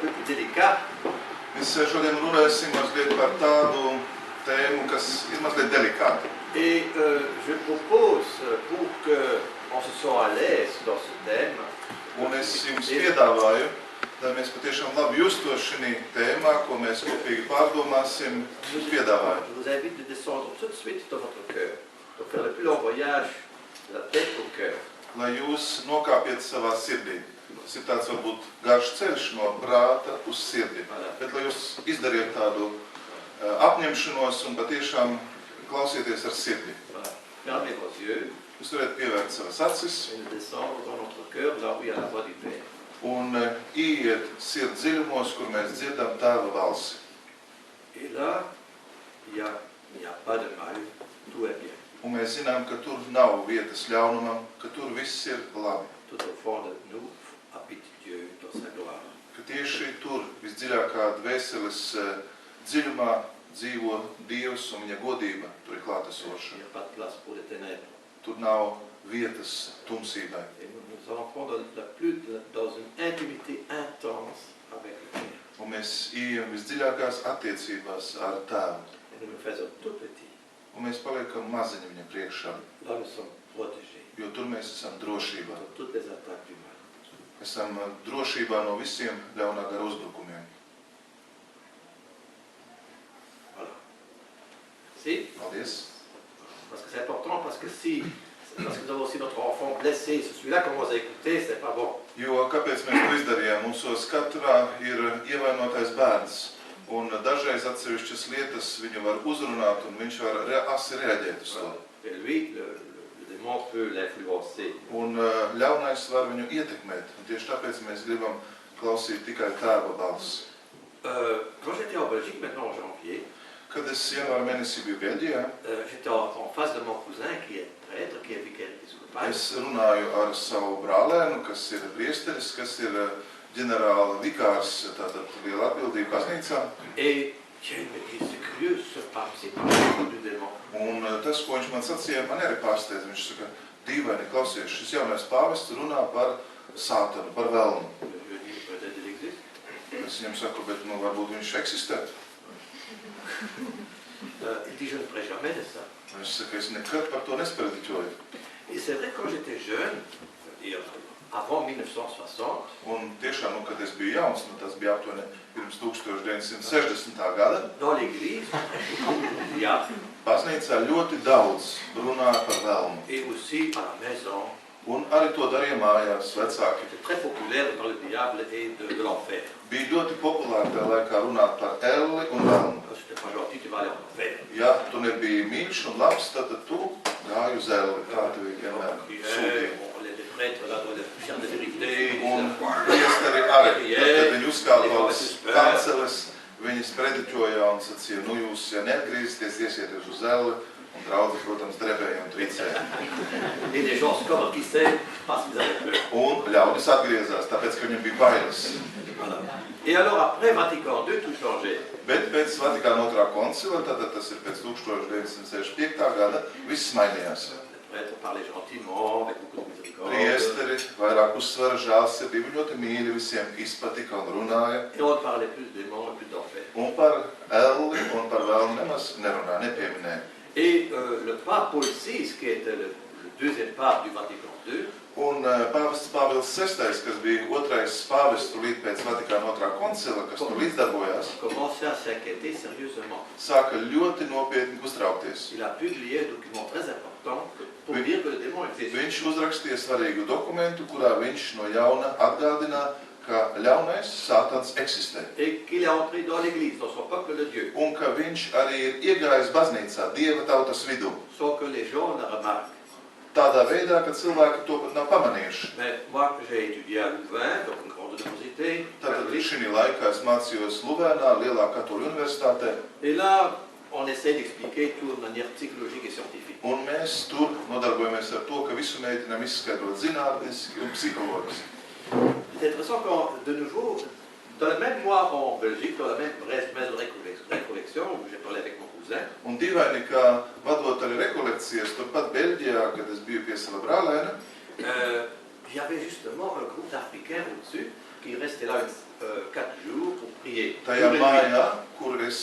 peu plus délicat. Mēs šodien runāsim mazliet par tādu tēmu, kas ir mazliet delikāta. Et je propose, pour qu'on se sent à l'aise dans ce thème, Un es jums piedāvāju, lai mēs patiešām labi justos šī tēmā, ko mēs kopīgi pārdomāsim, jums piedāvāju. je vous invite de descendre tout de suite dans votre cœur, de faire le plus long voyage de la tête au cœur. Lai jūs nokāpiet savā sirdī. Tas ir tāds varbūt garš ceļš no prāta uz sirdi. Bet lai jūs izdariet tādu apņemšanos un patiešām klausieties ar sirdi. Fermez vos yeux Jūs varat pievērt savas acis et de descendre dans notre cœur là où il y a la voix du Père. un ieiet sirds dziļumos, kur mēs dzirdam Tēva balsi. Et là, il n'y a pas de mal, tout est bien. Un mēs zinām, ka tur nav vietas ļaunumam, ka tur viss ir labi. Tout au fond de nous habite Dieu dans sa gloire. Ka tieši tur visdziļākā dvēseles dziļumā dzīvo Dievs un viņa godība tur ir Il klātesoša. n'y a pas de place pour les ténèbres. Tur nav vietas tumsībai. Et nous entrons dans une intimité intense avec le Père. Un mēs ejam visdziļākās attiecībās ar Tēvu. Et nous nous faisons tout petits. Un mēs paliekam maziņi viņa priekšā, Là, nous sommes protégés jo tur mēs esam drošībā. de toutes les attaques du mal. Esam drošībā no visiem ļaunā gara uzbrukumiem. Voilà. Si? Paldies! Parce que c'est important, parce que nous avons aussi notre enfant blessé, celui-là commence à écouter, c'est pas bon. Jo kāpēc mēs to izdarījām? Mūsos katrā ir ievainotais bērns. Un dažreiz atsevišķas lietas viņu var uzrunāt un viņš var asi reaģēt uz to. Et lui, le démon peut l'influencer. Un ļaunais var viņu ietekmēt. Un tieši tāpēc mēs gribam klausīt tikai Tēva balsi. Quand j'étais en Belgique, maintenant en janvier, Kad es janvāra mēnesī biju Beļģijā, j'étais en face de mon cousin qui est prêtre, qui est vicaire épiscopal. es runāju ar savu brālēnu, kas ir priesteris, kas ir ģenerāla vikārs, tātad liela atbildība baznīcā. Et il me dit, c'est curieux, c'est pas beaucoup du démon. Un tas, ko viņš man sacīja, man arī pārsteidz. Viņš saka, dīvaini, klausies, šis jaunais pāvests runā par sātanu, par velnu. Je dis, peut-être il existe. Es viņam saku, bet varbūt viņš eksistē. Il dit, je ne ferai jamais de ça. Viņš saka, es nekad par to nesprediķoju. Et c'est vrai, quand j'étais jeune, c'est-à-dire avant 1960, Un tiešām, kad es biju jauns, tas bija aptuveni pirms 1960. gada, dans l'église, il y a, baznīcā ļoti daudz runāja par velnu. et aussi à la maison, Un arī to darīja mājās vecāki. c'était très populaire de parler du diable et de l'enfer. Bija ļoti populāri tajā laikā runāt par elli un velnu. Si t'es pas gentil, tu vas aller en enfer. Ja tu nebija mīļš un labs, tad tu gāji uz elli. Tā tu vienmēr sūtīja. Les prêtres, là, doivent faire des vérités, Un priesteri arī, kad viņi uzkāpās kanceles, viņi sprediķoja un sacīja, nu jūs, ja neatgriezīsieties, iesieties uz elli, un draudzi, protams, drebēja un tricēja. et les gens se convertissaient parce qu'ils avaient peur. Un ļaudis atgriezās, tāpēc, ka viņam bija bailes. Voilà. Et alors après Vatican II, tout changeait. Bet pēc Vatikāna otrā koncila, tātad tas ir pēc 1965. gada, viss mainījās. Les prêtres parlaient gentiment, avec beaucoup de miséricorde. Priesteri vairāk uzsvara žēlsirdību, ļoti mīļi, visiem izpatika un runāja. Et on ne parlait plus de démons et plus d'enfer. Un par elli un par velnu nemaz nerunāja, nepieminēja. Et le pape Paul VI, qui était le deuxième pape du Vatican II, Un pāvests Pāvils VI, kas bija otrais pāvests tūlīt pēc Vatikāna otrā koncila, kas tur līdzdarbojās, commençait à s'inquiéter sérieusement. sāka ļoti nopietni uztraukties. Il a publié un document très important pour dire que le démon existe. Viņš uzrakstīja svarīgu dokumentu, kurā viņš no jauna atgādināja, ka ļaunais sātans eksistē. Et qu'il est entré dans l'église, dans son peuple de Dieu, Un ka viņš arī ir iegājis baznīcā, Dieva tautas vidū. sans que les gens le remarquent. Tādā veidā, ka cilvēki to pat nav pamanījuši. Mais moi, j'ai étudié à Louvain, donc une grande université, Tātad catholique. šī laikā es mācījos Luvēnā, lielā katoļu universitātē, Et là, on essaie d'expliquer tout de manière psychologique et scientifique. un mēs tur nodarbojamies ar to, ka visu mēģinām izskaidrot zinātniski un psiholoģiski. C'est intéressant quand, de nouveau, dans le même mois en Belgique, dans la même maison de récollection, où j'ai parlé avec mon cousin, Un dīvaini, ka vadot arī rekolekcijas, turpat Beļģijā, kad es biju pie sava brālēna, il y avait justement un groupe d'Africains au-dessus qui restait là 4 jours prier. Tajā mājā, kur es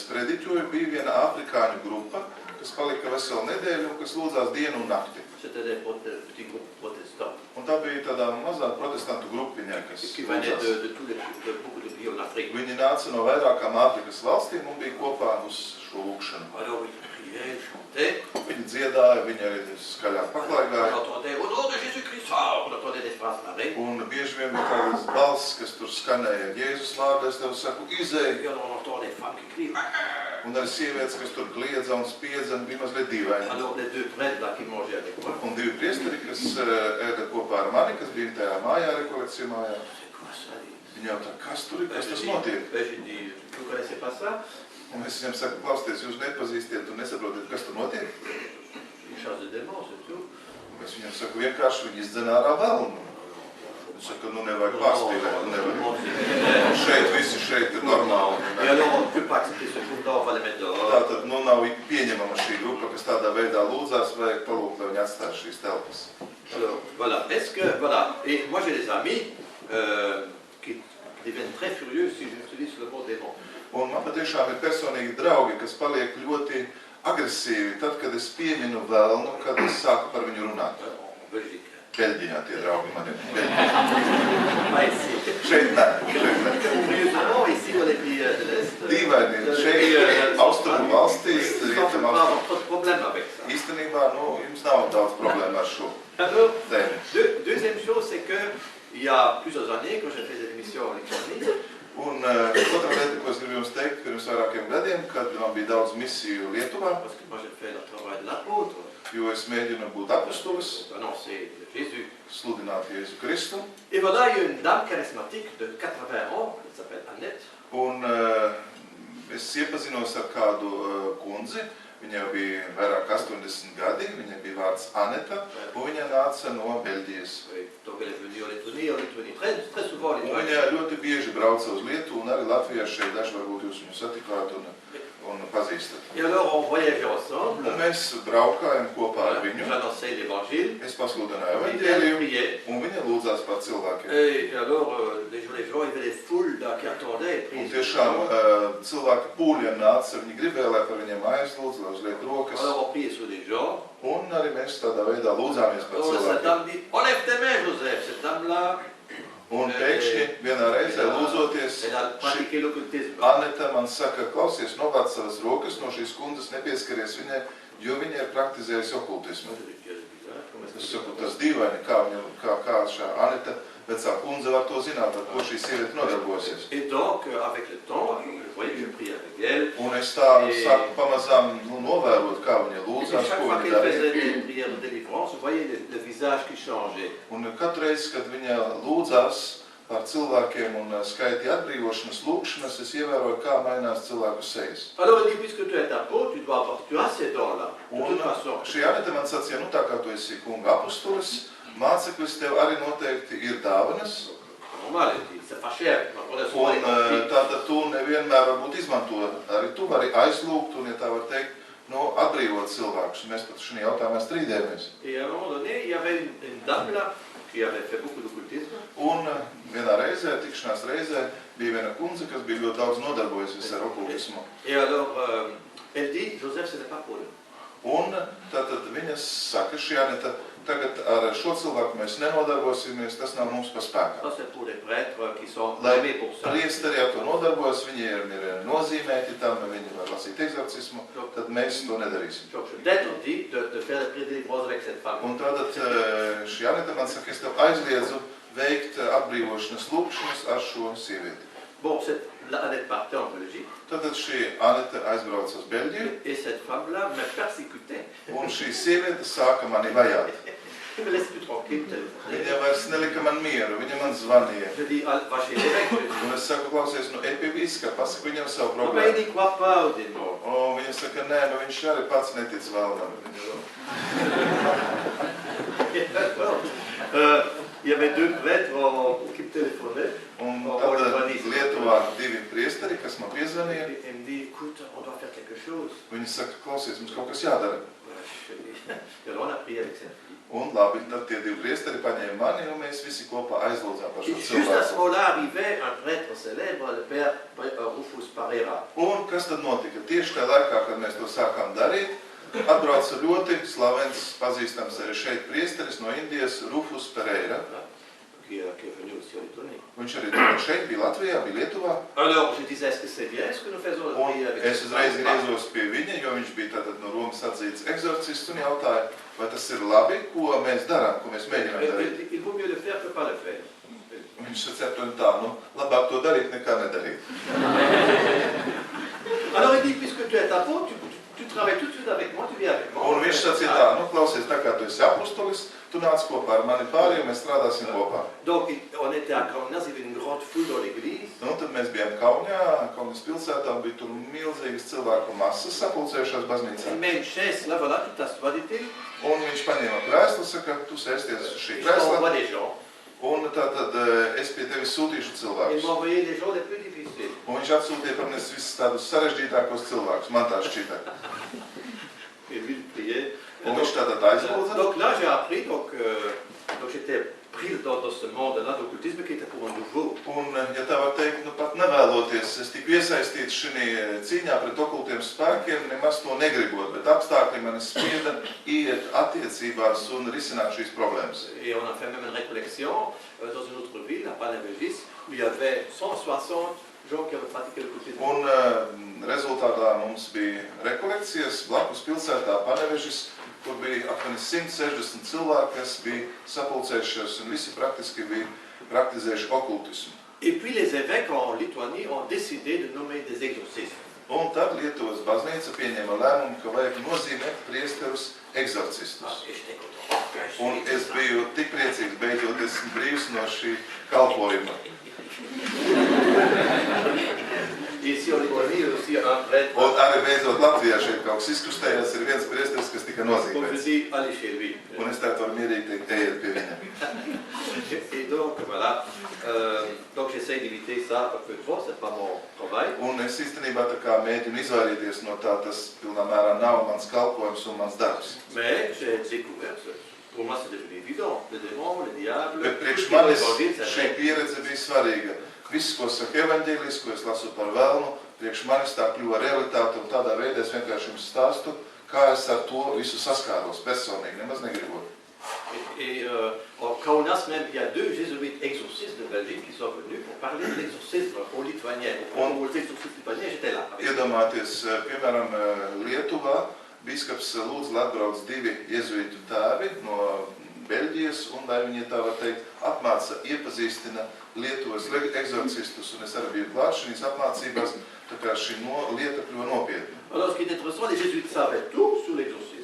sprediķoju, bija viena afrikāņu grupa, kas palika veselu nedēļu un kas lūdzās dienu un nakti. C'était des petits groupes protestants. Un tā bija tādā mazā protestantu grupiņā, kas Qui venaient lūdzās. de beaucoup de pays en Afrique. Viņi nāca no vairākām Āfrikas valstīm un bija kopā uz šo lūkšanu. Alors ils priaient, ils chantaient. Viņi dziedāja, viņi arī skaļāk On paklaigāja. entendait au nom de Jésus-Christ, on entendait des phrases pareilles. Un bieži vien bija tādas balss, kas tur skanēja Jēzus vārdā, es tev saku, izēj. Et on entend des femmes qui crient. Un arī sievietes, kas tur kliedza un spiedza, bija mazliet dīvaini. Alors les deux prêtres là qui mangeaient avec moi, Un divi priesteri, kas ēda kopā ar mani, kas bija tajā mājā, rekolekcija mājā. c'est quoi ça? Viņi jautā, kas tur ir, Ben, kas j'ai tas dit, notiek? j'ai dit, vous ne connaissez pas ça? Un es viņam saku, klausieties, jūs nepazīstiet un nesaprotiet, kas tur notiek. Une chasse de démons, c'est tout. Un es viņam saku, vienkārši viņi izdzen ārā velnu. Viņš saka, nu nevajag pārstīvēt, nu nevajag. Šeit ir normāli. Et alors on ne peut pas accepter ce groupe-là, on va les mettre dehors. Tātad, nu nav pieņemama šī grupa, kas tādā veidā lūdzās, vajag palūgt, lai viņi atstāj šīs telpas. Alors voilà, est-ce que, voilà, et moi j'ai des amis qui deviennent très furieux si j'utilise le mot démon. Un man patiešām ir personīgi draugi, kas paliek ļoti agresīvi, tad, kad es pieminu velnu, kad es sāku par viņu runāt. En Belgique. Beļģiņā tie draugi man ir. Beļģiņā. Pas ici. Šeit nē, šeit nē. Curieusement, ici dans les pays de l'Est, Dīvaini, šeit austrumu valstīs, ils rietumu n'ont pas austrumu. trop de problème avec ça. Īstenībā, nu, jums nav daudz problēmu ar šo Alors, tēmu. deuxième chose, c'est que il y a plusieurs années, quand j'ai fait des émissions en Lituanie, Un otra lieta, ko es gribu jums teikt, pirms vairākiem gadiem, kad man bija daudz misiju Lietuvā, parce que moi j'ai fait le travail de l'apôtre, jo es mēģinu būt apustulis, annoncer Jésus. sludināt Jēzu Kristu. Et voilà, il y a une dame charismatique de 80 ans, elle s'appelle Annette. Un es iepazinos ar kādu kundzi, viņa jau bija vairāk 80 gadi, viņa bija vārds Aneta, un viņa nāca no Beļģijas. Oui, donc elle est venue en Lituanie très souvent en Un Lituanie. viņa ļoti bieži brauca uz Lietuvu, un arī Latvijā šeit daži varbūt jūs viņu satikāt un pazīstat. Et alors on voyageait ensemble, Un mēs braukājam kopā ar viņu, j'annonçais l'évangile, es pasludināju et elle evaņģēliju, priait. un viņa lūdzās par cilvēkiem. Et alors les gens, il y avait des foules là qui attendaient et Un priaient. tiešām cilvēki pūļiem nāca, viņi gribēja, lai par viņiem aizlūdz, lai uzliek rokas. Alors on priait sur des gens. Un arī mēs tādā veidā lūdzāmies par Alors cette cilvēkiem. dame dit, enlève tes mains Joseph, cette dame-là, Un pēkšņi vienā reizē lūdzoties, elle a pratiqué l'occultisme. Aneta man saka, klausies, novāc savas rokas no šīs kundzes, nepieskaries viņai, jo viņa ir praktizējusi okultismu. Es saku, tas dīvaini, kā šā Aneta, vecā kundze var to zināt, ar ko šī sieviete nodarbosies. Et donc, avec le temps, je voyais que je priais avec elle. Un es tā sāku pamazām novērot, kā viņa Et lūdzās, chaque ko fois viņa qu'elle darīja. faisait des prières de délivrance, je voyais le visage qui changeait. Un katru reizi, kad viņa lūdzās par cilvēkiem un skaitīja atbrīvošanas lūkšanas, es ievēroju, kā mainās cilvēku sejas. Alors elle dit, puisque tu es apôtre, tu as ces dons-là, de Un toute façon. šī Aneta man sacīja, nu tā kā tu esi kunga apustulis, māceklis tev arī noteikti ir dāvanas, Normal, elle dit, c'est pas cher. On a souvent les un conflits. tātad tu nevienmēr varbūt izmanto, arī tu vari aizlūgt un, ja tā var teikt, nu, atbrīvot cilvēkus. Mēs pat šajā jautājumā strīdējamies. Et à un moment donné, il y avait une dame là qui avait fait beaucoup d'occultisme. Un vienā reizē, tikšanās reizē, bija viena kundze, kas bija ļoti daudz nodarbojusies ar okultismu. Et alors, elle dit, Joseph, ce n'est pas pour eux. Un tātad viņa saka, šī Aneta, tagad ar šo cilvēku mēs nenodarbosimies, tas nav mums pa spēkā. Ça, c'est pour les prêtres qui sont Lai nommés pour ça. priesteri ar to nodarbojas, viņiem ir nozīmēti tam, viņi var lasīt egzorcismu, tad mēs to nedarīsim. Donc, je t'interdis de faire des prières de délivrance avec cette femme. Un tātad šī Aneta man saka, es tev aizliedzu veikt atbrīvošanas lūkšanas ar šo sievieti. Bon, elle est partie en Belgique. Tātad šī Aneta aizbrauca uz Beļģiju, Et cette femme-là me persécutait. un šī sieviete sāka mani vajāt. Elle me laisse plus tranquille. téléphoner. Viņa vairs nelika man mieru, viņa man zvanīja. Je dis, ah, va chez l'évêque. Un es saku, klausies, nu ej pie biskupa, pasaka viņam savu Non, mais il problēmu. n'y croit pas au démon. Un viņa saka, nē, nu viņš arī pats netic vēlnam. Il y avait deux prêtres qui me téléphonaient. Un tad Lietuvā divi priesteri priesteri, kas man piezvanīja. Et me dit, écoute, on doit faire quelque chose. Viņi saka, klausies, mums kaut kas jādara. Et alors on a prié avec cette fille. Un labi, tad tie divi priesteri paņēma mani, un mēs visi kopā aizlūdzām par šo Et juste à ce cilvēku. moment-là arrivait un prêtre célèbre, le père Rufus Parera. Un kas tad notika? Tieši tajā laikā, kad mēs to sākām darīt, atbrauca ļoti slavens, pazīstams arī šeit priesteris no Indijas, Rufus Pereira. Qui est venu aussi en Lettonie. Viņš arī šeit bija Latvijā, bija Lietuvā. Alors, je disais, est-ce que c'est bien ce que nous faisons la prière avec Es uzreiz griezos pie viņa, jo viņš bija tātad no Romas atzīts eksorcists un jautāja, vai tas ir labi, ko mēs darām, ko mēs mēģinām darīt. Il vaut mieux le faire que pas le faire. Viņš sacīja tā, nu, labāk to darīt nekā nedarīt. Alors il dit, puisque tu es apôtre, tu travailles tout de suite avec moi, tu viens avec moi. Un viņš sacīja tā, nu, klausies, tā kā tu esi apostolis, tu nāc kopā ar mani pārējiem, mēs strādāsim kopā. Donc on était à Kaunas, il y avait une grande foule dans l'église. Nu, tad mēs bijām Kaunijā, Kaunas pilsētā, bija tur milzīgas cilvēku masas sapulcējušās baznīcā. Il met une chaise, là voilà, tu t'assois, dit-il. Un viņš paņēma krēslu, saka, tu sēsties uz šī Je t'envoie krēsla, des gens. un tātad es pie tevis sūtīšu Il cilvēkus. m'a envoyé les gens les plus difficiles. Un viņš atsūtīja par mēs visus tādus sarežģītākos cilvēkus, man tā šķita. Et lui, il priait. Un viņš tātad aizlūdza. Donc là, j'ai appris, donc j'étais pris dans ce monde-là d'occultisme qui était pour un nouveau. Un, ja tā var teikt, nu pat nevēloties, es tiku iesaistīts šī cīņā pret okultiem spēkiem, nemaz to negribot, bet apstākļi mani spieda iet attiecībās un risināt šīs problēmas. Et on a fait même une récollection dans une autre ville, à Panevėžys, où il y avait 160 gens qui avaient pratiqué l'occultisme. Un rezultātā mums bija rekolekcijas blakus pilsētā Panevežis, kur bija apmēram 160 cilvēki, kas bija sapulcējušies un visi praktiski bija praktizējuši okultismu. Et puis les évêques en Lituanie ont décidé de nommer des exorcistes. Un tad Lietuvas baznīca pieņēma lēmumu, ka vajag nozīmēt priesterus eksorcistus. Et j'étais content. Un es biju tik priecīgs, beidzot esmu brīvs no šī kalpojuma. Et ici en Lituanie, aussi un prêtre. Un arī beidzot Latvijā šeit kaut kas izkustējās, ir viens priesteris, kas tika Donc je nozīmēts. dis, allez chez lui. Un es tādu varu mierīgi teikt, ejiet pie viņa. Et donc voilà, donc j'essaye d'éviter ça un peu trop, c'est pas mon travail. Un es īstenībā tā kā mēģinu izvairīties no tā, tas pilnā mērā nav mans kalpojums un mans darbs. Mais j'ai découvert, pour moi c'est devenu évident, le démon, le diable, Bet priekš tout manis l'évangile, c'est šī vrai. pieredze bija svarīga. Viss, ko saka evaņģēlijs, ko es lasu par velnu, priekš manis tā kļuva realitāte un tādā veidā es vienkārši jums stāstu, kā es ar to visu saskāros personīgi, nemaz negribot. Et en Kaunas même, il y a 2 jésuites exorcistes de Belgique qui sont venus pour parler de l'exorcisme aux Lituaniens. Pour les exorcistes lituaniens, j'étais là. Iedomāties, piemēram, Lietuvā bīskaps lūdz, lai atbrauc 2 jezuītu tēvi no Beļģijas, un lai viņi, tā var teikt, apmāca, iepazīstina Lietuvas eksorcistus, un es arī biju klāt šīs apmācībās, tā kā šī lieta kļuva nopietna. Alors ce qui est intéressant, les jésuites savaient tout sur l'exorcisme.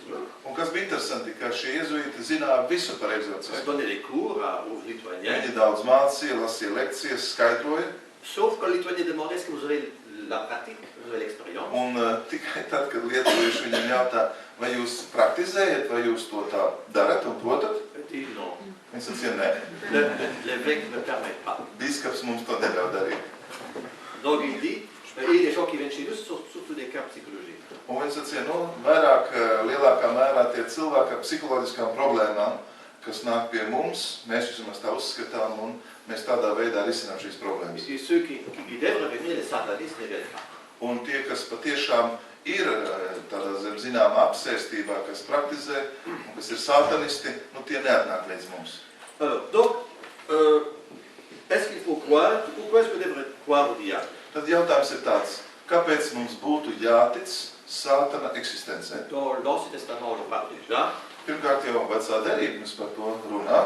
Un kas bija interesanti, ka šie jezuīti zināja visu par Ils eksorcismu. donnaient des cours aux Lituaniens. Viņi daudz mācīja, lasīja lekcijas, skaidroja, Sauf quand les Lituaniens demandaient est-ce que vous avez la pratique, vous avez l'expérience. un tikai tad, kad lietuvieši viņam jautā, vai jūs praktizējat, vai jūs to tā darat un protat, Je dis non. viņš sacīja, nē, L'évêque ne permet pas. bīskaps mums to neļauj darīt. Donc il dit, et les gens qui viennent chez nous, sont surtout des cas psychologiques. Un viņš sacīja, nu, vairāk, lielākā mērā tie cilvēki ar psiholoģiskām problēmām, kas nāk pie mums, mēs vismaz tā uzskatām, un mēs tādā veidā risinām šīs problēmas. Et ceux qui devraient venir, les satanistes, ne viennent pas. Un tie, kas patiešām ir tādā zem zināmā apsēstībā, kas praktizē, un kas ir satanisti, nu, tie neatnāk līdz mums. Alors, donc, est-ce qu'il faut croire, pourquoi est-ce qu'on devrait croire au diable? Tad jautājums ir tāds, kāpēc mums būtu jātic sātana eksistencē? Dans l'Ancien Testament, on en parle déjà. Pirmkārt jau vecā derība mums par to runā.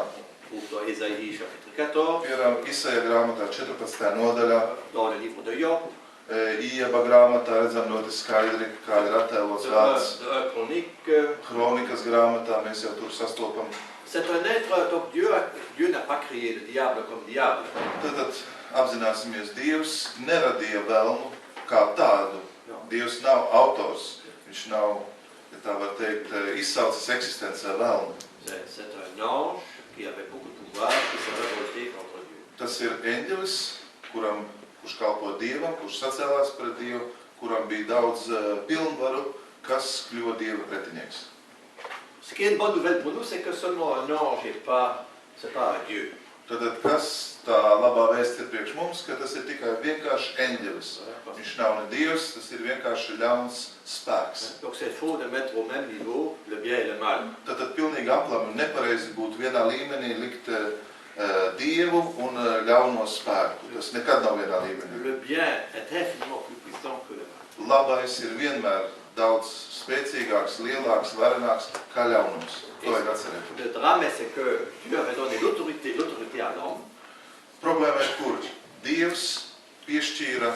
Dans Ésaïe chapitre 14, Piemēram, Isaija grāmatā 14. nodaļā, dans le livre de Job, Ieba grāmatā redzam ļoti skaidri, kā ir attēlots vārds. de 1 Chronique. Kronikas grāmatā mēs jau tur sastopam. C'est un être, donc Dieu n'a pas créé le diable comme diable. Tad apzināsimies, Dievs neradīja velnu kā tādu. Dievs nav autors, viņš nav, ja tā var teikt, izsaucis eksistencē velnu. C'est un ange qui avait beaucoup de pouvoir, qui s'est révolté contre Dieu. Tas ir eņģelis, kuram kurš kalpo Dievam, kurš sacēlās pret Dievu, kuram bija daudz pilnvaru, kas kļuva Dieva pretinieks. Ce qui est une bonne nouvelle pour nous, c'est que seulement un ange n'est pas, c'est pas un Dieu. Tad kas tā labā vēsts ir priekš mums, ka tas ir tikai vienkārši eņģelis. Viņš nav ne Dievs, tas ir vienkārši ļauns spēks. Donc c'est faux de mettre au même niveau le bien et le mal. Tad pilnīgi aplami un nepareizi būtu vienā līmenī likt Dievu un ļauno spēku. Tas nekad nav vienā līmenī. Le bien est infiniment plus puissant que le mal. Labais ir vienmēr daudz spēcīgāks, lielāks, varenāks kā ļaunums. To vajag atcerēt. Le drame, c'est que Dieu avait donné l'autorité à l'homme. Problēma ir, kur Dievs piešķīra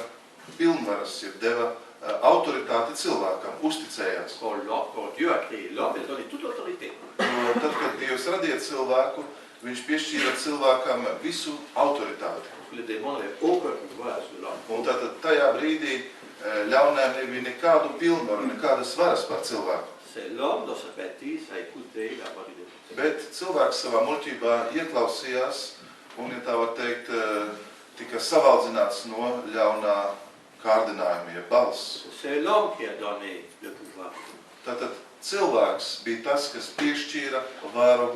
pilnvaras, ja deva autoritāti cilvēkam, uzticējās. Quand Dieu a créé l'homme, il a donné toute l'autorité. Jo tad, kad Dievs radīja cilvēku, viņš piešķīra cilvēkam visu autoritāti. Le démon n'avait aucun pouvoir sur l'homme. Un tātad tajā brīdī ļaunēm nebija nekādu pilnvaru, nekādas varas par cilvēku. C'est l'homme dans sa bêtise a écouté la voix du démon. Bet cilvēks savā muļķībā ieklausījās un, ja tā var teikt, tika savaldzināts no ļaunā kārdinājuma, ja balss. C'est l'homme qui a donné le pouvoir. Tātad cilvēks bija tas, kas piešķīra varu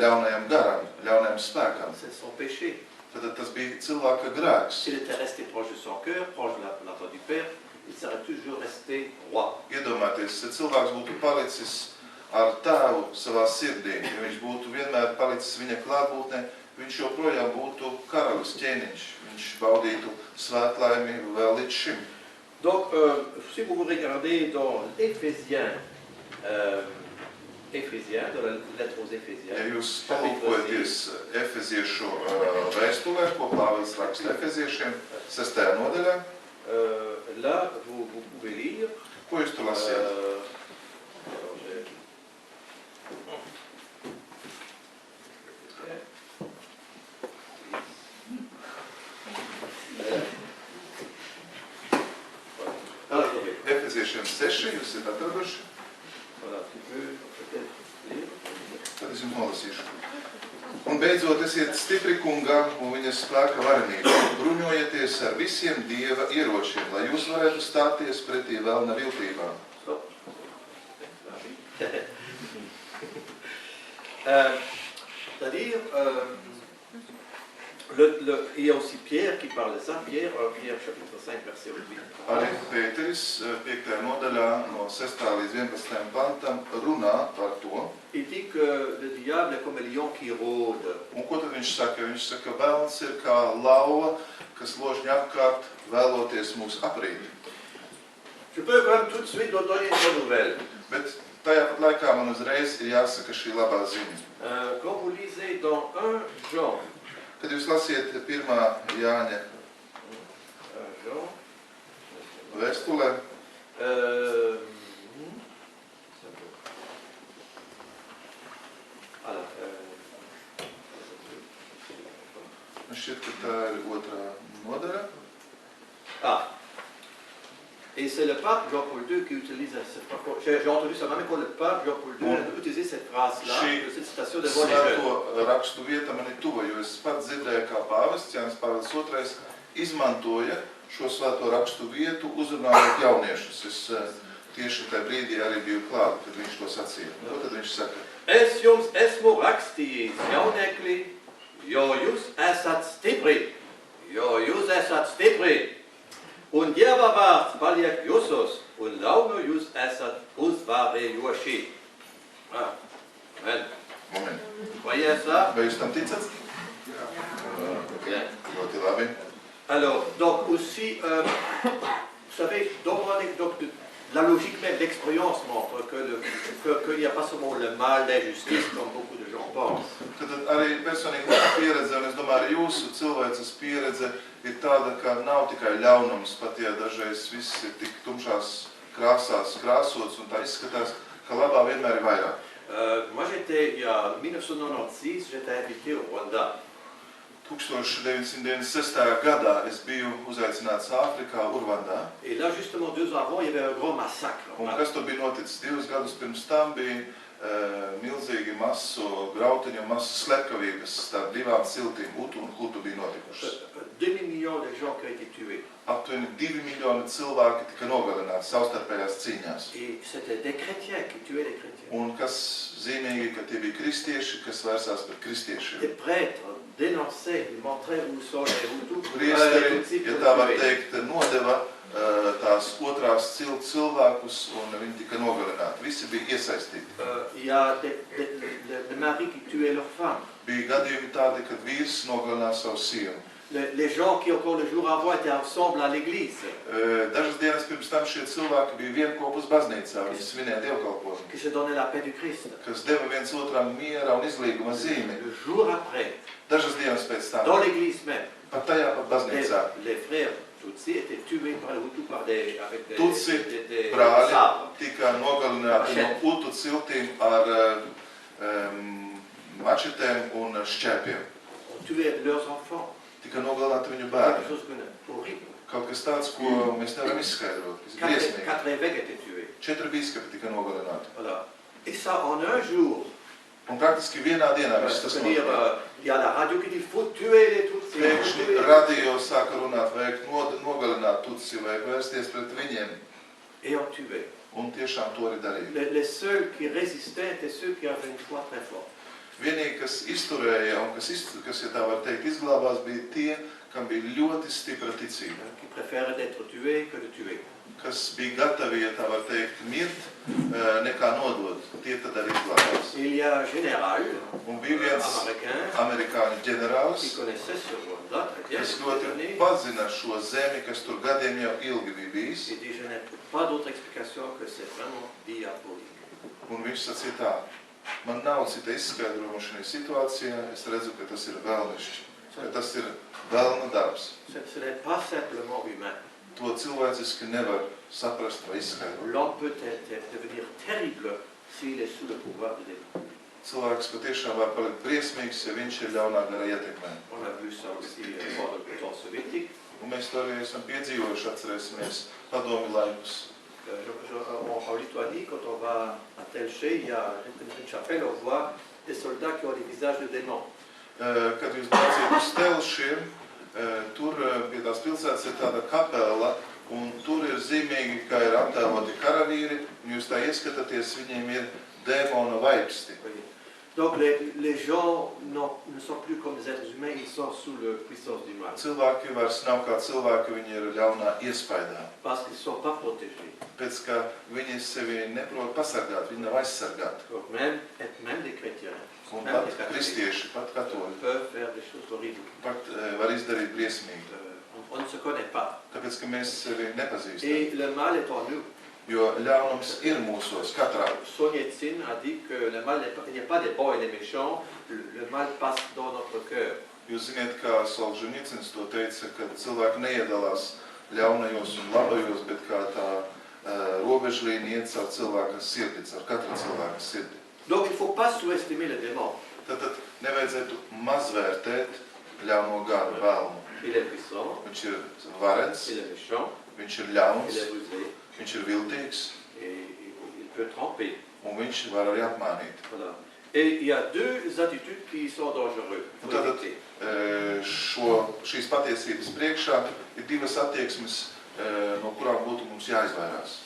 ļaunajam garam, ļaunajam spēkam. C'est son péché. Tātad tas bija cilvēka grēks. S'il était resté proche de son cœur, proche de la voix du Père, il serait toujours resté roi. Iedomājieties, ja cilvēks būtu palicis ar tēvu savā sirdī, ja viņš būtu vienmēr palicis viņa klātbūtnē, viņš joprojām būtu karalis ķēniņš. Viņš baudītu svētlaimi vēl līdz šim. Donc, si vous regardez dans Éphésiens, dans la lettre aux Éphésiens, Ja jūs palūkojaties Efeziešu vēstulē, ko Pāvils raksta Efeziešiem, 6. nodaļā, là, vous pouvez lire. ko jūs tur lasījāt? Efeziešiem 6, jūs esat atraduši? Tad es jums nolasīšu. Un beidzot esiet stipri kungā un viņa spēka varenībā. Bruņojieties ar visiem Dieva ieročiem, lai jūs varētu stāties pretī velna viltībām. C'est-à-dire, il y a aussi Pierre qui parle de ça, Pierre chapitre 5, verset 8. Arī Pēteris 5. nodaļā no 6. līdz 11. pantam runā par to. Il dit que le diable est comme un lion qui rôde. Un ko tad viņš saka? Viņš saka, velns ir kā lauva, kas ložņa apkārt, vēloties mūs aprīt. Je peux quand même tout de suite donner une bonne nouvelle. Bet tajā pat laikā man uzreiz ir jāsaka šī labā ziņa. Quand vous lisez dans 1 Jean, Kad jūs lasiet 1. Jāņa vēstulē, man šķiet, ka tā ir 2. nodaļa. Et c'est le pape Jean-Paul II qui utilise cette phrase. J'ai entendu ça même quand le pape Jean-Paul II a utilisé cette phrase-là, cette citation de Bon et Svēto rakstu vieta man ir tuva, jo es pats dzirdēju, kā pāvests Jānis Pāvils II izmantoja šo svēto rakstu vietu, uzrunājot jauniešus. Es tieši tajā brīdī arī biju klāt, kad viņš to sacīja. Ko tad viņš saka? Es jums esmu rakstījis jaunekļi, jo jūs esat stipri. Jo jūs esat stipri. Un Dieva vārds paliek jūsos, un launu jūs esat uzvarējoši. Amen. Moment. Voyez ça? Vai jūs tam ticat? Bien. Ļoti labi. Alors, donc aussi, vous savez, dans mon anecdote, la logique même, l'expérience montre qu'il n'y a pas seulement le mal, l'injustice, comme beaucoup de gens pensent. Tad arī personīgi mana pieredze, un es domāju, arī jūsu cilvēces pieredze ir tāda, ka nav tikai ļaunums, pat ja dažreiz viss ir tik tumšās krāsās krāsots, un tā izskatās, ka labā vienmēr ir vairāk. Moi, il y a 1996, j'étais invité au Rwanda. 1996. gadā es biju uzaicināts Āfrikā, Urvandā. Et là, justement, 2 ans avant, il y avait un grand massacre. Un kas tur bija noticis? 2 gadus pirms tam bija milzīgi masu grautiņu, masu slepkavības starp 2 ciltīm, Utu un Hutu bija notikušas. 2 millions de gens qui ont été tués. Aptuveni 2 miljoni cilvēki tika nogalināti savstarpējās cīņās. Et c'était des chrétiens qui tuaient les chrétiens. Un kas zīmīgi, ka tie bija kristieši, kas vērsās pret kristiešiem. Les prêtres dénonçaient, ils montraient où sont les Hutus. Priesteri, ja tā var teikt, nodeva tās otrās cilts cilvēkus, un viņi tika nogalināti. Visi bija iesaistīti. Il y a des maris qui tuaient leurs femmes. Bija gadījumi tādi, kad vīrs nogalināja savu sievu. Les gens qui encore le jour avant étaient ensemble à l'église. Dažas dienas pirms tam šie cilvēki bija vienkopus baznīcā, viņi svinēja dievkalpojumu, Qui se donnaient la paix du Christ. kas deva viens otram miera un izlīguma zīmi. Le jour après, Dažas dienas pēc tam, dans l'église même, pat tajā pat baznīcā, les frères Tutsis étaient tués par les Hutus avec des Tutsi des brāļi sabres. tika nogalināti no Utu ciltīm ar mačetēm un šķēpiem. On tuait leurs enfants. Tika nogalināti viņu Quelque bērni. chose horrible. Kaut kas tāds, ko mēs nevaram izskaidrot, kas ir briesmīgi. 4 évêques étaient tués. 4 bīskapi tika nogalināti. Voilà. Et ça en un jour. Un praktiski vienā dienā viss tas C'est-à-dire, notika. il y a la radio qui dit il faut tuer les Tutsis. il faut tuer Pēkšņi les radio sāka runāt, vajag nogalināt tutsi, vajag vērsties pret viņiem. Et on tuait. Un tiešām to arī darīja. Les seuls qui résistaient étaient ceux qui avaient une foi très forte. Vienīgi, kas izturēja un kas, ja tā var teikt, izglābās, bija tie, kam bija ļoti stipra ticība. Qui préféraient d'être tués que de tuer. Kas bija gatavi, ja tā var teikt, mirt, nekā nodot. Tie tad arī izglābās. Il y a un général Un bija viens américain amerikāņu qui ģenerālis, connaissait ce Rwanda très bien. kas il ļoti connaît. pazina šo zemi, kas tur gadiem jau ilgi bija bijis. Il dit je n'ai pas d'autre explication que c'est vraiment diabolique. Un viņš sacīja tā, man nav cita izskaidrojuma šajā situācijā, es redzu, ka tas ir vēlnišķi, ka tas ir vēlna darbs. Ce n'est pas simplement humain. To cilvēciski nevar saprast vai izskaidrot. L'homme peut devenir terrible s'il est sous le pouvoir de démons. Cilvēks patiešām var palikt briesmīgs, ja viņš ir ļaunā gara ietekmē. On a vu ça aussi pendant le temps soviétique. Un mēs to arī esam piedzīvojuši, atcerēsimies padomi laikus. En Lituanie, quand on va à Telché, il y a une chapelle, on voit des soldats qui ont des visages de démons. Kad jūs brauciet uz Telšiem, tur pie tās pilsētas ir tāda kapela, un tur ir zīmīgi, ka ir attēloti karavīri, un jūs tā ieskatāties, viņiem ir dēmona vaipsti. Donc les gens ne sont plus comme des êtres humains, ils sont sous la puissance du mal. Cilvēki vairs nav kā cilvēki, viņi ir ļaunā iespaidā. Parce qu'ils ne sont pas protégés. Pēc ka viņi sevi neprot pasargāt, viņi nav aizsargāti. Donc même des chrétiens, Un même pat des catholiques kristieši, pat katoļi, peuvent faire des choses horribles. pat var izdarīt briesmīgi. On ne se connaît pas. Tāpēc, ka mēs sevi nepazīstam. Et le mal est en nous. Jo ļaunums ir mūsos, katrā. Solzhenitsyn a dit que le mal il n'y a pas des bons et des méchants, le mal passe dans notre cœur. Jūs ziniet, kā Solzhenitsins to teica, ka cilvēki neiedalās ļaunajos un labajos, bet kā tā robežlīnija iet caur cilvēka sirdi, caur katra cilvēka sirdi. Donc il ne faut pas sous-estimer le démon. Tad nevajadzētu mazvērtēt ļauno garu vēlmu. Il est puissant, Viņš ir varens, il est méchant, viņš ir il ļauns, est rusé viņš ir viltīgs, et il peut tromper. un viņš var arī apmānīt. Voilà. Et il y a deux attitudes qui sont dangereuses. Un tātad šīs patiesības priekšā ir divas attieksmes, no kurām būtu mums jāizvairās.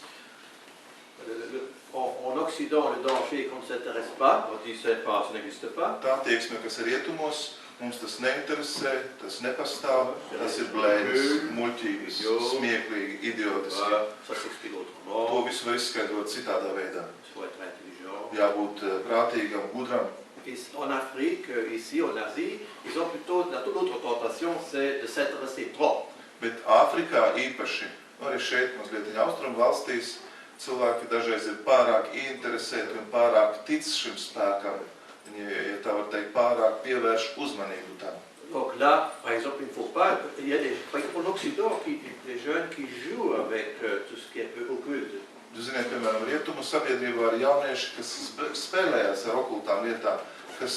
En Occident, le danger qu'on ne s'intéresse pas, on dit ça n'existe pas. Tā attieksme, kas ir rietumos, mums tas neinteresē, tas nepastāv, tas ir blēņas, muļķības, smieklīgi, idiotiski. Voilà, ça s'explique autrement. To visu var izskaidrot citādā veidā. Il faut être intelligent. Jābūt prātīgam, gudram. En Afrique, ici, en Asie, ils ont plutôt, l'autre tentation, c'est de s'intéresser trop. Bet Āfrikā īpaši, arī šeit, mazliet austrumu valstīs, cilvēki dažreiz ir pārāk ieinteresēti un pārāk tic šim spēkam. Viņi, ja tā var teikt, pārāk pievērš uzmanību tam. Donc là, par exemple, il ne faut pas... Il y a par exemple, en Occident, des jeunes qui jouent avec tout ce qui est un peu occulte. Jūs ziniet, piemēram, rietumu sabiedrībā ir jaunieši, kas spēlējās ar okultām lietām, kas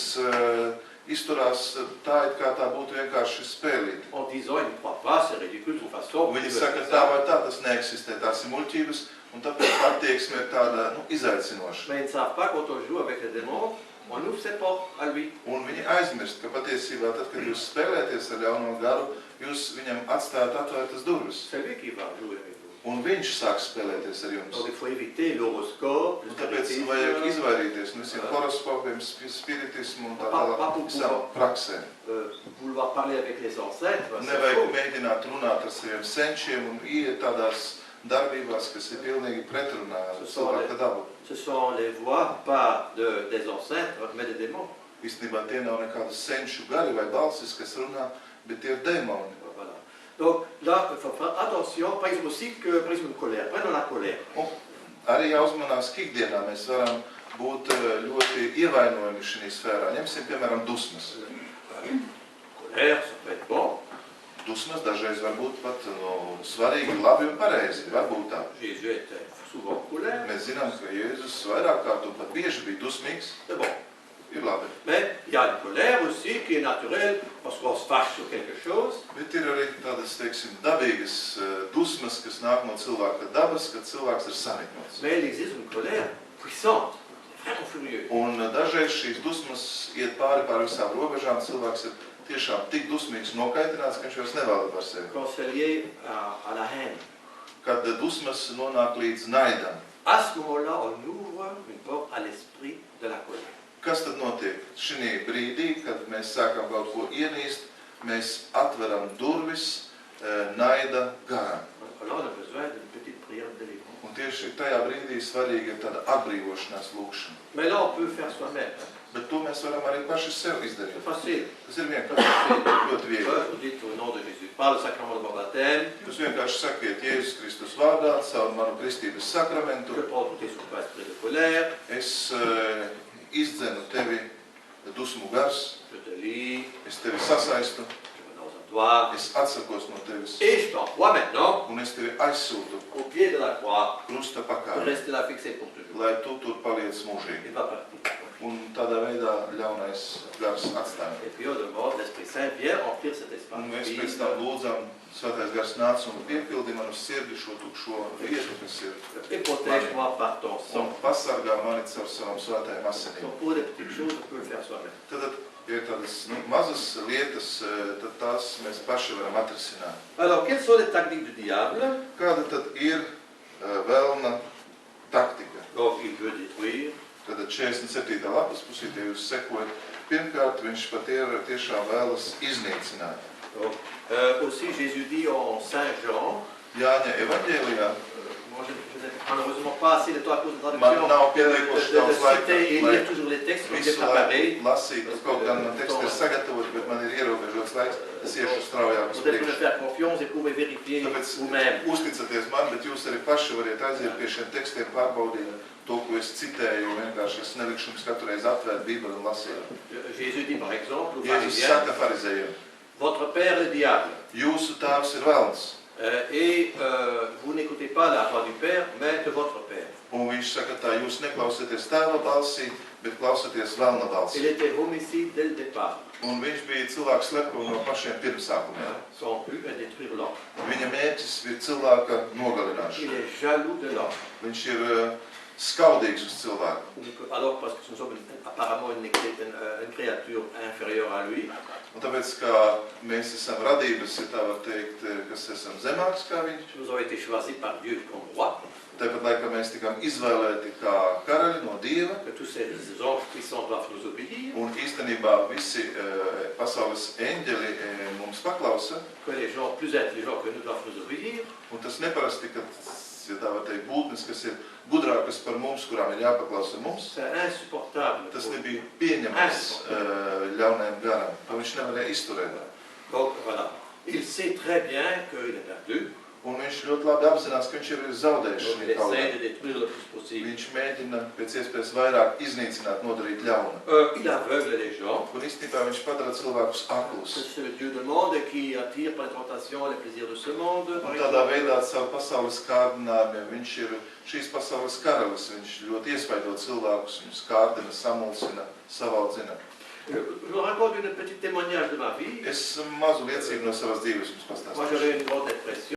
izturās tā, it kā tā būtu vienkārši spēlīti. En disant, ils ne croient pas, c'est ridicule de toute façon. Viņi saka, tā vai tā, tas neeksistē, tās ir muļķības, un tāpēc attieksme ir tāda, izaicinoša. Mais ils ne savent pas, quand on joue avec les démons, on ouvre ses portes à lui. Un viņi aizmirst, ka patiesībā tad, kad jūs spēlēties ar ļauno garu, jūs viņam atstājat atvērtas durvis. C'est lui qui va jouer avec vous. Un viņš sāk spēlēties ar jums. Donc il faut éviter l'horoscope, le Un tāpēc spiritisme. vajag izvairīties no visiem horoskopiem, spiritismu un tā tālāk visām praksēm. Vouloir parler avec les ancêtres, c'est Nevajag faux. mēģināt runāt ar saviem senčiem un iet tādās darbībās, kas ir pilnīgi pretrunā ar cilvēka dabu. Ce sont les voix, pas des ancêtres, mais des démons. Īstenībā tie nav nekādi senču gari vai balsis, kas runā, bet tie ir demoni. Voilà. Donc là, il faut faire attention, par exemple aussi que, par exemple, une colère. Prenons la colère. Un arī jāuzmanās, ka ikdienā mēs varam būt ļoti ievainojami šajā sfērā. Ņemsim, piemēram, dusmas. Colère, ça peut être bon. Dusmas dažreiz var būt pat svarīgi, labi un pareizi. Varbūt tā. Jésus était souvent en colère. Mēs zinām, ka Jēzus vairāk kārt un pat bieži bija dusmīgs. C'est bon. Ir labi. Mais il y a une colère aussi qui est naturelle parce qu'on se fâche sur quelque chose. Bet ir arī tādas, teiksim, dabīgas dusmas, kas nāk no cilvēka dabas, kad cilvēks ir saniknots. Mais il existe une colère puissante, vraiment furieuse. Un dažreiz šīs dusmas iet pāri visām robežām. Cilvēks ir tiešām tik dusmīgs, nokaitināts, ka viņš vairs nevalda par sevi. Quand c'est lié à la haine. Kad dusmas nonāk līdz naidam. À ce moment-là, on ouvre une porte à l'esprit de la colère. Kas tad notiek? Šī brīdī, kad mēs sākam kaut ko ienīst, mēs atveram durvis naida garam. Alors on a besoin d'une petite prière de délivrance. Un tieši tajā brīdī svarīga ir tāda atbrīvošanās lūkšana. Mais là, on peut faire soi-même. Bet to mēs varam arī paši sev izdarīt. C'est facile. Tas ir vienkārši ļoti viegli. Vous dites au nom de Jésus, par le sacrement de mon baptême, Jūs vienkārši sakiet Jēzus Kristus vārdā, caur manu kristības sakramentu. je prends tout sur pas esprit de colère, Es izdzenu tevi dusmu gars, je te lie, es tevi sasaistu, je renonce à toi, es atsakos no tevis et je t'envoie maintenant un es tevi aizsūtu au pied de la croix, krusta pour pakāpē, rester là fixé pour toujours. lai tu tur paliec mūžīgi. Il va partir. Un tādā veidā ļaunais gars atstāja. Et puis on demande, l'Esprit Saint vient remplir cet espace. Un mēs pēc tam lūdzam, Svētais gars nāc un piepildi manu sirdi šo tukšo vietu, kas ir. Et protège-moi par ton Un sang. pasargā mani caur savām svētajām asinīm. Donc pour des petites choses, on peut le faire soi-même. Tad, ja ir tādas mazas lietas, tad tās mēs paši varam atrisināt. Alors, quelles sont les techniques du diable? Kāda tad ir vēlna taktika? Donc, il veut détruire. Tad 47. lapas pusītē jūs sekojat. Pirmkārt, viņš pat ir tiešām vēlas iznīcināt. Donc, aussi, Jésus dit en Saint Jean, Jāņa evaņģēlijā moi je n'ai malheureusement pas assez de temps à cause de man traduction, nav pieliekoši de daudz laika, citer et lai lire toujours les textes, mais j'ai visu préparé. laiku lasīt. Kaut gan man teksti ir sagatavoti, bet man ir ierobežots laiks. Es iešu straujāk uz Vous êtes me priekšu. faire confiance et vous pouvez vérifier Tāpēc vous-même. uzticaties man, bet jūs arī paši variet aiziet pie šiem tekstiem, pārbaudīt to, ko es citēju. Vienkārši es nelikšu jums katru reizi atvērt Bībeli un lasīt. Jésus dit par exemple aux Jēzus pharisiens, saka farizējiem, votre père le diable. jūsu tēvs ir velns. Et vous n'écoutez pas la voix du Père, mais de votre Père. Un viņš saka tā, jūs neklausieties tēva balsī, bet klausieties velna Il balsī. était homicide dès le départ. Un viņš bija cilvēks slepkavs no pašiem pirmsākumiem. Son but est détruire l'homme. Viņa mērķis ir cilvēka nogalināšana. Il est jaloux de l'homme. Viņš ir skaudīgs uz cilvēku. Alors, parce que nous sommes apparemment une créature inférieure à lui, Un tāpēc, ka mēs esam radības, ja tā var teikt, kas esam zemāks kā viņš, nous avons été choisis par Dieu comme roi, tāpat laikā mēs tikām izvēlēti kā karaļi no Dieva, que tous ces anges puissants doivent nous obéir, un īstenībā visi pasaules eņģeli mums paklausa, que les gens plus intelligents que nous doivent nous obéir. un tas neparasti, ka, ja tā var teikt, būtnes, kas ir gudrākas par mums, kurām ir jāpaklausa mums, C'est insupportable. tas nebija pieņemams ļaunajam garam, to viņš nevarēja izturēt. Donc voilà, il sait très bien qu'il est perdu, Un viņš ļoti labi apzinās, ka viņš ir zaudējis donc il šī kaujā. essaie de détruire le plus possible. Viņš mēģina pēc iespējas vairāk iznīcināt, nodarīt ļaunu. Il aveugle les gens. Un īstenībā viņš padara cilvēkus aklus. C'est le Dieu du monde qui attire par les tentations et les plaisirs de ce monde. Un tādā veidā ar savu pasaules kārdinājumiem viņš ir šīs pasaules karalis. Viņš ļoti iespaido cilvēkus, viņus kārdina, samulsina, savaldzina. Je vous raconte une petite témoignage de ma vie. Es mazu liecību no savas dzīves jums Moi pastāstīšu. j'avais une grande dépression.